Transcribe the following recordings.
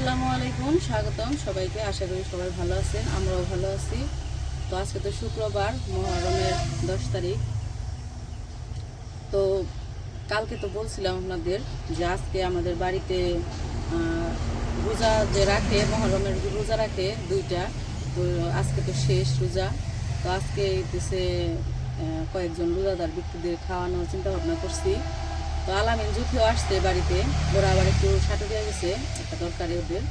আসসালামু আলাইকুম, স্বাগতম সবাইকে। আশা করি সবাই ভালো আছেন, আমরাও ভালো আছি। তো আজকে তো শুক্রবার, মুহররমের 10 তারিখ। তো কালকে তো বলছিলাম আপনাদের যে আজকে আমাদের বাড়িতে রোজা যে রাখে, মুহররমের রোজা রাখে দুইটা। তো আজকে তো শেষ রোজা। তো আজকে হইতেছে কয়েকজন রোজাদার ব্যক্তিদের খাওয়ানোর চিন্তা ভাবনা করছি। তো আলামিন জুথিও আসছে বাড়িতে, ওরা আবার একটু সাটু দিয়ে গেছে একটা দরকারি ওদের।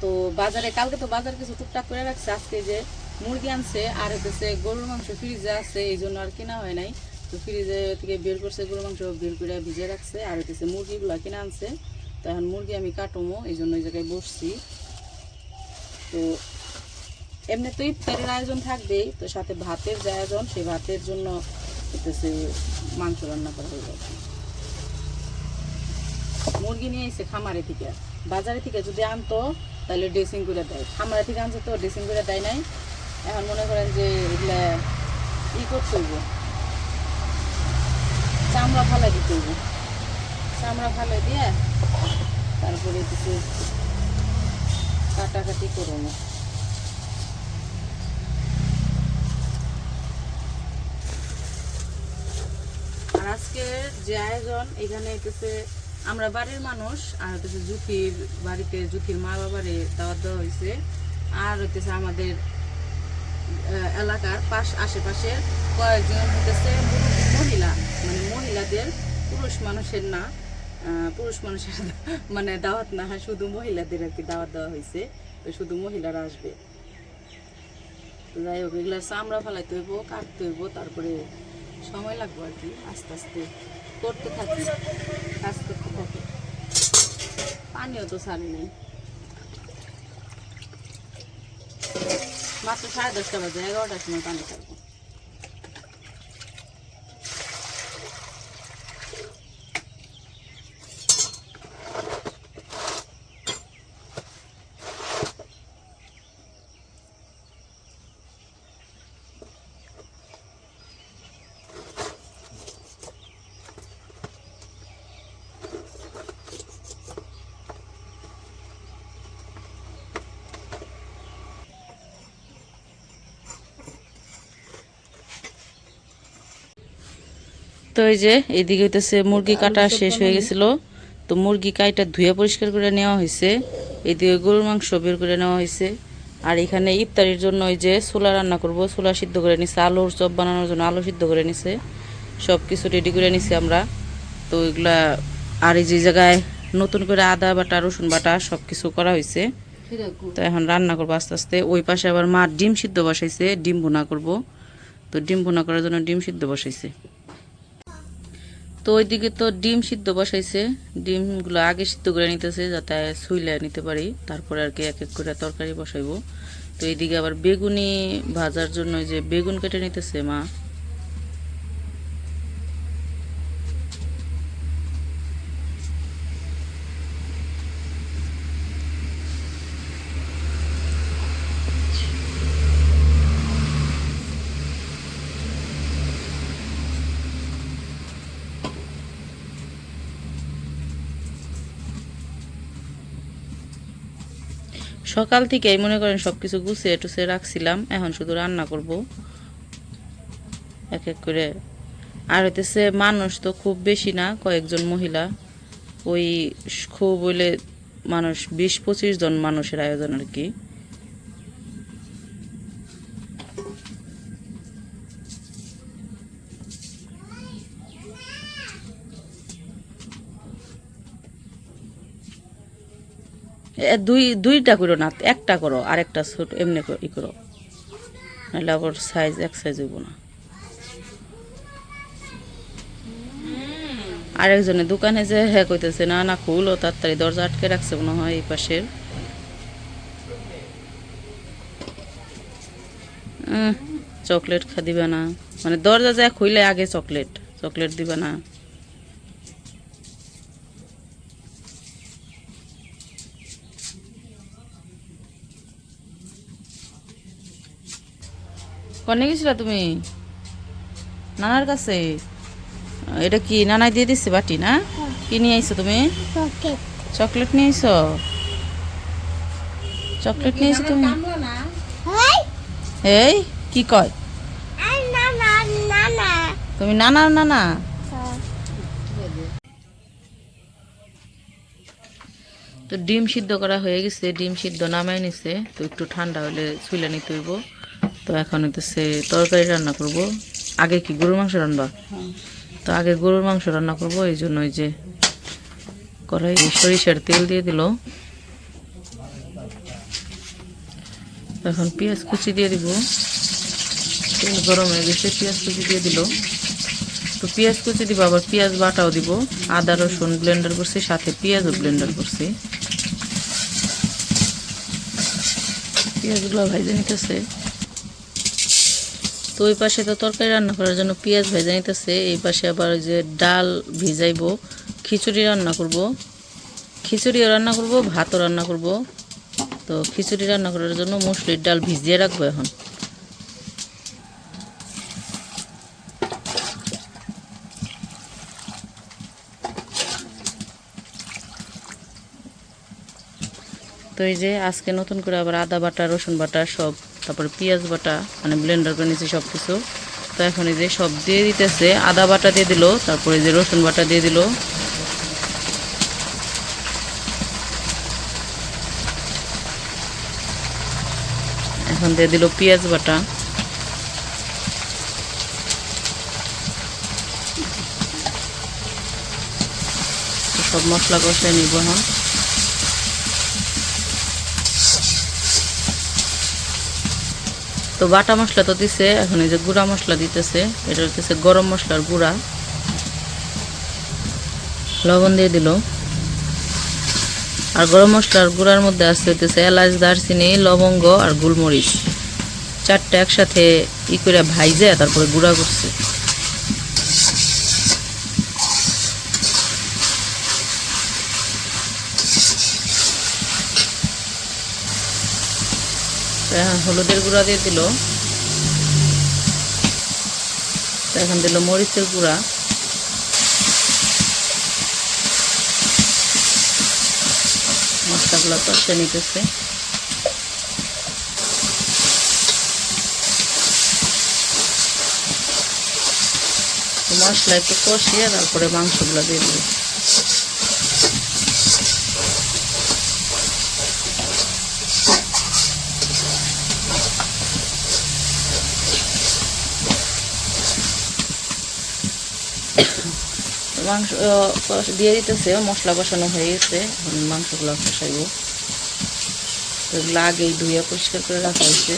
তো বাজারে কালকে তো বাজার কিছু টুকটাক করে রাখছে, আজকে যে মুরগি আনছে আর হচ্ছে গরুর মাংস ফ্রিজে আছে, এই জন্য আর কেনা হয় নাই। তো ফ্রিজে থেকে বের করছে গরুর মাংস, বের করে ভিজে রাখছে, আর হচ্ছে মুরগিগুলো কিনে আনছে। তো এখন মুরগি আমি কাটবো, এই জন্য ওই জায়গায় বসছি। তো এমনি তো ইফতারের আয়োজন থাকবেই, তো সাথে ভাতের যে আয়োজন, সেই ভাতের জন্য হচ্ছে মাংস রান্না করা হয়ে যাবে। মুরগি নিয়ে এসে খামারে থেকে, বাজারে থেকে যদি আনতো তাহলে ড্রেসিং করে দেয়, খামারে থেকে আনছে তো ড্রেসিং করে দেয় নাই। এখন মনে করেন যে এগুলা করতে হইব, চামড়া ফালাই দিতে হইব। চামড়া ফালাই দিয়ে তারপরে কিছু কাটাকাটি করবো। আর আজকের যে আয়োজন, এখানে হচ্ছে আমরা বাড়ির মানুষ, আর হচ্ছে জুথির বাড়িতে, জুথির মা বাবারে দাওয়াত দেওয়া হয়েছে। আর হচ্ছে আমাদের এলাকার আশেপাশের কয়েকজন হতেছে মহিলা, মানে মহিলাদের, পুরুষ মানুষের না, পুরুষ মানুষের মানে দাওয়াত না, শুধু মহিলাদের আর কি দাওয়াত দেওয়া হয়েছে। তো শুধু মহিলারা আসবে। তো যাই হোক, এগুলো চামড়া ফেলাইতে হইব, কাটতে হইব, তারপরে সময় লাগবে আর কি। আস্তে আস্তে করতে থাকি, কাজ করতে থাকি। পানিও তো ছাড়ি নেই, মাত্র 10:30 বাজে, 11টার সময় পানি ছাড়বো। তো এই যে এইদিকে হইতেছে মুরগি কাটা শেষ হয়ে গেছিল। তো মুরগি কাইটা ধুয়ে পরিষ্কার করে নেওয়া হয়েছে, এইদিকে গরুর মাংস বের করে নেওয়া হয়েছে। আর এখানে ইফতারির জন্য ওই যে ছোলা রান্না করব, ছোলা সিদ্ধ করে নিছে, আলুর চপ বানানোর জন্য আলু সিদ্ধ করে নিছে, সব কিছু রেডি করে নিছি আমরা। তো এগুলা, আর এই যে জায়গায় নতুন করে আদা বাটা, রসুন বাটা সব কিছু করা হয়েছে। তো এখন রান্না করবো আস্তে আস্তে। ওই পাশে আবার মা ডিম সিদ্ধ বসাইছে, ডিম ভুনা করব। তো ডিম ভুনা করার জন্য ডিম সিদ্ধ বসাইছে। তো ওইদিকে তো ডিম সিদ্ধ বসাইছে, ডিমগুলো আগে সিদ্ধ করে নিতেছে যাতে ছুইলে নিতে পারি, তারপরে আর কি এক এক করে তরকারি বসাইবো। তো এইদিকে আবার বেগুনি ভাজার জন্য যে বেগুন কেটে নিতেছে মা। সকাল থেকে মনে করেন সবকিছু গুছিয়ে টুছিয়ে রাখছিলাম, এখন শুধু রান্না করব এক এক করে। আর হইতেছে মানুষ তো খুব বেশি না, কয়েকজন মহিলা, ওই খুব বলে মানুষ 20-25 জন মানুষের আয়োজন আর কি। দুইটা করো না, একটা করো, আর একটা ছোট এমনি ই করো, নাহলে আবার সাইজ এক সাইজ হইব না। আরেকজনের দোকানে যে হ্যাঁ কইতেছে না না খুল, ও তাড়াতাড়ি দরজা আটকে রাখছে মনে হয় এই পাশের। চকলেট দিবে না, মানে দরজা যা খুইলে আগে চকলেট চকলেট দিবে না। কনে গেছিলা তুমি? নানার কাছে? এটা কি নানাই দিয়ে দিচ্ছে বাটি না? কি নিয়ে আইছো তুমি? চকলেট নিয়ে আইছো? চকলেট নিয়েছি তুমি? এই কি কয় তুমি? নানা নানা তো ডিম সিদ্ধ করা হয়ে গেছে, ডিম সিদ্ধ নামাই নিছে। তো একটু ঠান্ডা হলে ছুইলে নিতে হইব। তো এখন হইতেছে তরকারি রান্না করব। আগে কি গরুর মাংস রান্না? তো আগে গরুর মাংস রান্না করব, এই জন্য ওই যে কড়াই সরিষার তেল দিয়ে দিল। এখন পেঁয়াজ কুচি দিয়ে দিব। তেল গরম হয়ে গেছে, পেঁয়াজ কুচি দিয়ে দিল। তো পেঁয়াজ কুচি দিব, আবার পেঁয়াজ বাটাও দিব। আদা রসুন ব্লেন্ডার করছি, সাথে পেঁয়াজও ব্লেন্ডার করছি। পেঁয়াজগুলো ভাজে নিতেছে। তো ওই পাশে তো তরকারি রান্না করার জন্য পেঁয়াজ ভেজে নিতেছে, এই পাশে আবার ওই যে ডাল ভিজাইব, খিচুড়ি রান্না করব। খিচুড়িও রান্না করব, ভাতও রান্না করব। তো খিচুড়ি রান্না করার জন্য মুসুরির ডাল ভিজিয়ে রাখবো এখন। তো এই যে আজকে নতুন করে আবার আদা বাটা রসুন বাটা সব, তারপরে পেঁয়াজ বাটা মানে ব্লেন্ডার করে নিয়েছি সব কিছু। তো এখন এই যে সব দিয়ে দিতেছে, আদা বাটা দিয়ে দিল, তারপরে যে রসুন বাটা দিয়ে দিল। এখন দিয়ে দিল পেঁয়াজ বাটা। সব মশলা কষাই নিব এখন। তো বাটা মশলা তো দিছে, এখন এই যে গুঁড়া মশলা দিতেছে, এটা হচ্ছে গরম মশলার গুঁড়া। লবণ দিয়ে দিল। আর গরম মশলার গুঁড়ার মধ্যে আছে হইতেছে এলাচ, দারচিনি, লবঙ্গ আর গোলমরিচ, চারটা একসাথে ই করে ভাইজে তারপরে গুঁড়া করছে। হলুদের গুঁড়া দিয়ে দিল। এখন দিল মরিচের গুঁড়া। মশলাগুলো কষে নিতেছে। মশলা একটু কষিয়ে তারপরে মাংসগুলো দিয়ে দিল। মাংস দিয়ে দিতেছে, মশলা কষানো হয়ে গেছে, মাংসগুলো কষাইব। তো এগুলো আগেই ধুয়ে পরিষ্কার করে রাখা হয়েছে।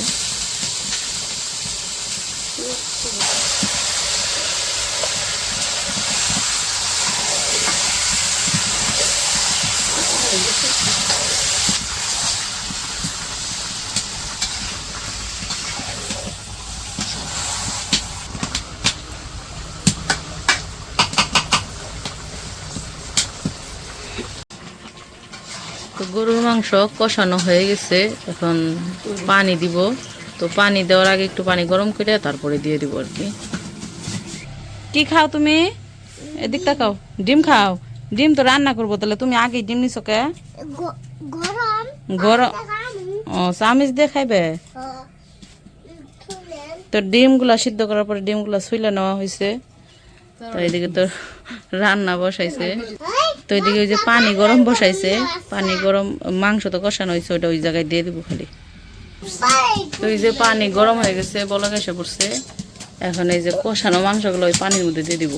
তো গরুর মাংস কষানো হয়ে গেছে, এখন পানি দিব। তো পানি দেওয়ার আগে একটু পানি গরম করে তারপরে দিয়ে দিব আর কি। কি খাও তুমি? এদিক তাকাও। ডিম খাও? ডিম তো রান্না করবো, তাহলে তুমি আগে ডিম নিছো কে? গরম? ও চামিচ দিয়ে খাইবে? তো ডিমগুলা সিদ্ধ করার পরে ডিমগুলা ছুইলে নেওয়া হয়েছে। তো এদিকে তো রান্না বসাইছে। তো এদিকে ওই যে পানি গরম বসাইছে, পানি গরম, মাংস তো কষানো হয়েছে, ওইটা ওই জায়গায় দিয়ে দিব খালি। তো এই যে পানি গরম হয়ে গেছে, বলক এসে পড়ছে। এখন এই যে কষানো মাংসগুলো ওই পানির মধ্যে দিয়ে দিব।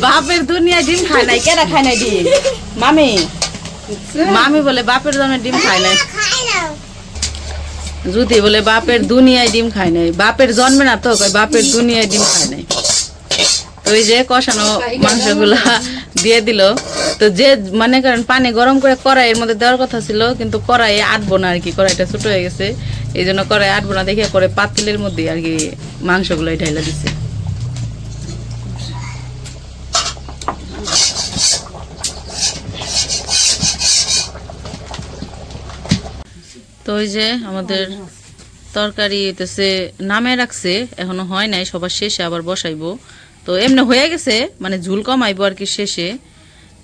বাপের দুনিয়ায় ডিম খায় নাই, কেনা খায় নাই ডিম? মামি মামি বলে বাপের জন্য ডিম খায় নাই। যদি বলে বাপের দুনিয়ায় ডিম খায় নাই, বাপের জন্মে না তো, বাপের দুনিয়ায় ডিম খায় নাই। তো ওই যে কষানো মাংসগুলা দিয়ে দিল। তো যে মনে করেন পানি গরম করে কড়াইয়ের মধ্যে দেওয়ার কথা ছিল, কিন্তু কড়াই আটবো না আর কি, কড়াইটা ছোট হয়ে গেছে, এই জন্য কড়াই আটবো না দেখে করে পাতিলের মধ্যে আর কি মাংসগুলো ঢাইলা দিছে। তো ওই যে আমাদের তরকারি হইতেছে নামে রাখছে, এখনো হয় নাই, সবার শেষে আবার বসাইবো। তো এমনি হয়ে গেছে, মানে ঝুল কমাইবো আর কি শেষে।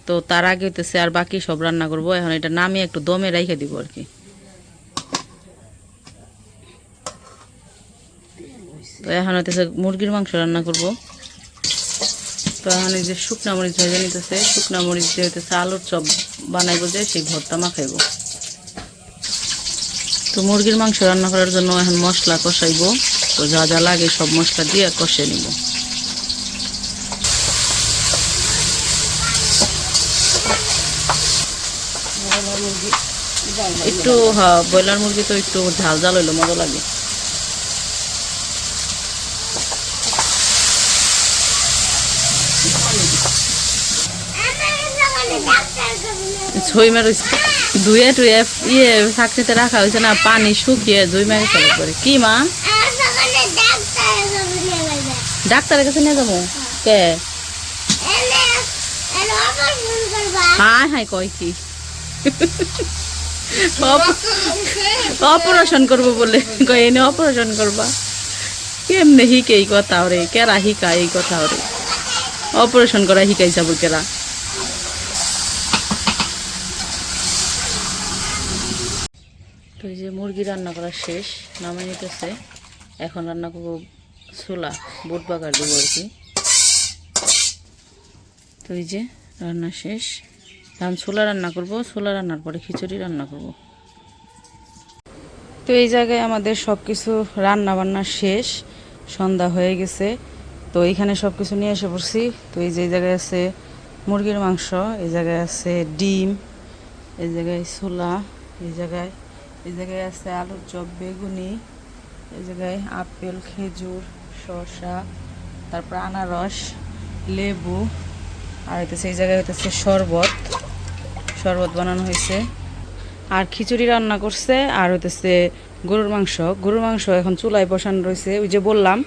তো তার আগে হইতেছে আর বাকি সব রান্না করবো। এখন এটা নামিয়ে একটু দমে রাইখে দিব আর কি। তো এখন হইতেছে মুরগির মাংস রান্না করব। তো এখন এই যে শুকনা মরিচ ভেজে নিতেছে, শুকনা মরিচ দিয়ে হইতেছে আলুর চপ বানাইবো, যে সেই ভর্তা মাখাইবো। তো মুরগির মাংস রান্না করার জন্য এখন মশলা কষাইবো। তো যা যা লাগে সব মশলা দিয়ে কষে নিব। একটু ব্রয়লার মুরগি তো একটু ঝাল ঝাল হইলো মজা লাগে। ঝই মার ধুয়ে টুয়ে ইয়ে চাকরিতে রাখা হয়েছে না, পানি শুকিয়ে ঝই মারে চলে পরে। কি মা? ডাক্তারের কাছে নিয়ে যাবো কে? হাই হাই কয় কি অপারেশন করবো বলে কয়, এনে অপারেশন করবা? কেমনে হিকে এই কথা ওরে, কেরা হিকা এই কথা ওরে? অপারেশন করা হিকাই যাবো কেরা? তো এই যে মুরগি রান্না করা শেষ, নামে নিতেছে। এখন রান্না করবো ছোলা, বুট বাগার দেবো আর কি। তো এই যে রান্না শেষ, এখন ছোলা রান্না করব। ছোলা রান্নার পরে খিচুড়ি রান্না করব। তো এই জায়গায় আমাদের সব কিছু রান্না বান্না শেষ, সন্ধ্যা হয়ে গেছে। তো এইখানে সব কিছু নিয়ে এসে পড়ছি। তো এই যে এই জায়গায় আছে মুরগির মাংস, এই জায়গায় আছে ডিম, এই জায়গায় ছোলা, এই জায়গায় আছে আলুর চপ, বেগুনি, এই জায়গায় আপেল, খেজুর, শসা, তারপর আনারস, লেবু, আর হইতেছে এই জায়গায় হইতেছে শরবত বানানো হয়েছে। আর খিচুড়ি রান্না করছে। আর হইতেছে গরুর মাংস এখন চুলায় বসানো রয়েছে। ওই যে বললাম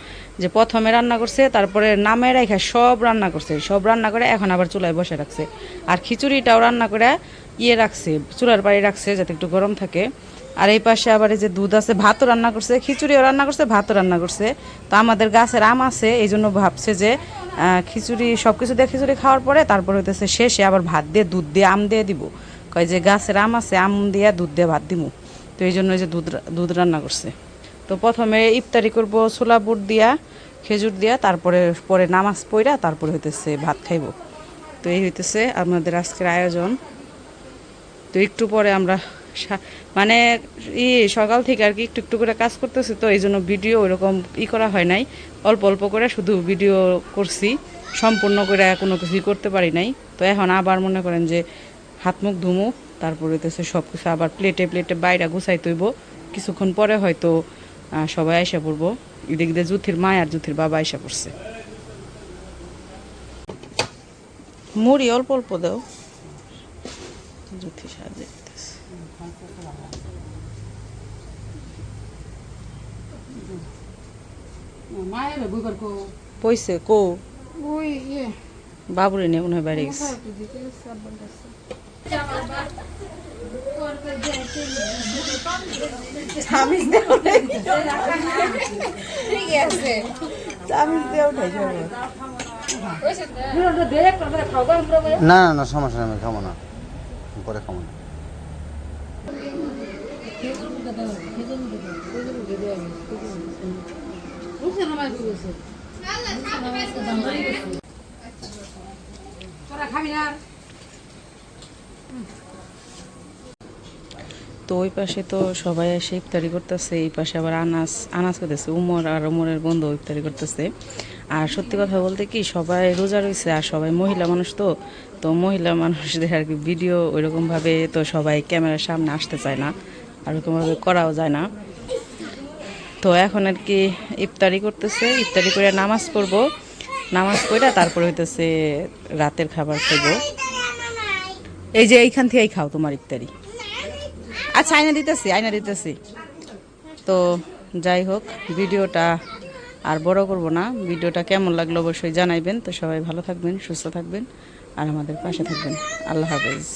যে প্রথমে রান্না করছে, তারপরে নামে রাখা সব রান্না করছে, সব রান্না করে এখন আবার চুলায় বসে রাখছে। আর খিচুড়িটাও রান্না করে রাখছে, চুলার পাড়ে রাখছে যাতে একটু গরম থাকে। আর এই পাশে আবার এই যে দুধ আছে, ভাতও রান্না করছে, খিচুড়িও রান্না করছে, ভাতও রান্না করছে। তো আমাদের গাছের আম আছে, এই জন্য ভাবছে যে খিচুড়ি সব কিছু দিয়ে খিচুড়ি খাওয়ার পরে তারপর হইতেছে শেষে আবার ভাত দিয়ে দুধ দিয়ে আম দিয়ে দিব। কয় যে গাছের আম আছে, আম দিয়ে দুধ দিয়ে ভাত দিব। তো এই জন্য যে দুধ রান্না করছে। তো প্রথমে ইফতারি করব ছোলা বুট দিয়া, খেজুর দিয়া, পরে নামাজ পড়া তারপরে হইতেছে ভাত খাইব। তো এই হইতেছে আমাদের আজকের আয়োজন। তো একটু পরে আমরা মানে সকাল থেকে আর কি একটু একটু করে কাজ করতেছি, তো এই জন্য ভিডিও ওইরকম করা হয় নাই, অল্প অল্প করে শুধু ভিডিও করছি, সম্পূর্ণ করে কোনো কিছুই করতে পারি নাই। তো এখন আবার মনে করেন যে হাত মুখ ধুমু, তারপরে হইতেছে সব কিছু আবার প্লেটে বাইরে গুছাই তৈব। কিছুক্ষণ পরে হয়তো সবাই আইসা পড়বো। এদিক দিয়ে জুথির মা আর জুথির বাবা আইসা পড়ছে। মুড়ি অল্প অল্প দাও, জুথি সাহায্য করতেছে। পয়সে কো বাবুরে নিয়ে মনে হয় বাইরে গেছে। না না না সমস্যা নেই, আমি খাবো না, পরে খাবো না। তো ওই পাশে তো সবাই এসে ইফতারি করতেছে, এই পাশে আবার আনাস করতেছে, উমর আর উমরের বন্ধু ইফতারি করতেছে। আর সত্যি কথা বলতে কি, সবাই রোজা রয়েছে আর সবাই মহিলা মানুষ, তো মহিলা মানুষদের আর কি ভিডিও ওইরকমভাবে তো সবাই ক্যামেরার সামনে আসতে চায় না, আর ওরকমভাবে করাও যায় না। তো এখন আর কি ইফতারি করতেছে, ইফতারি করে নামাজ পড়বো, নামাজ পড়ে তারপরে হইতেছে রাতের খাবার খাইবো। এই যে এইখান থেকেই খাও তোমার ইফতারি। আচ্ছা আয়না দিতেছি। তো যাই হোক, ভিডিওটা আর বড় করব না। ভিডিওটা কেমন লাগলো অবশ্যই জানাইবেন। তো সবাই ভালো থাকবেন, সুস্থ থাকবেন আর আমাদের পাশে থাকবেন। আল্লাহ হাফেজ।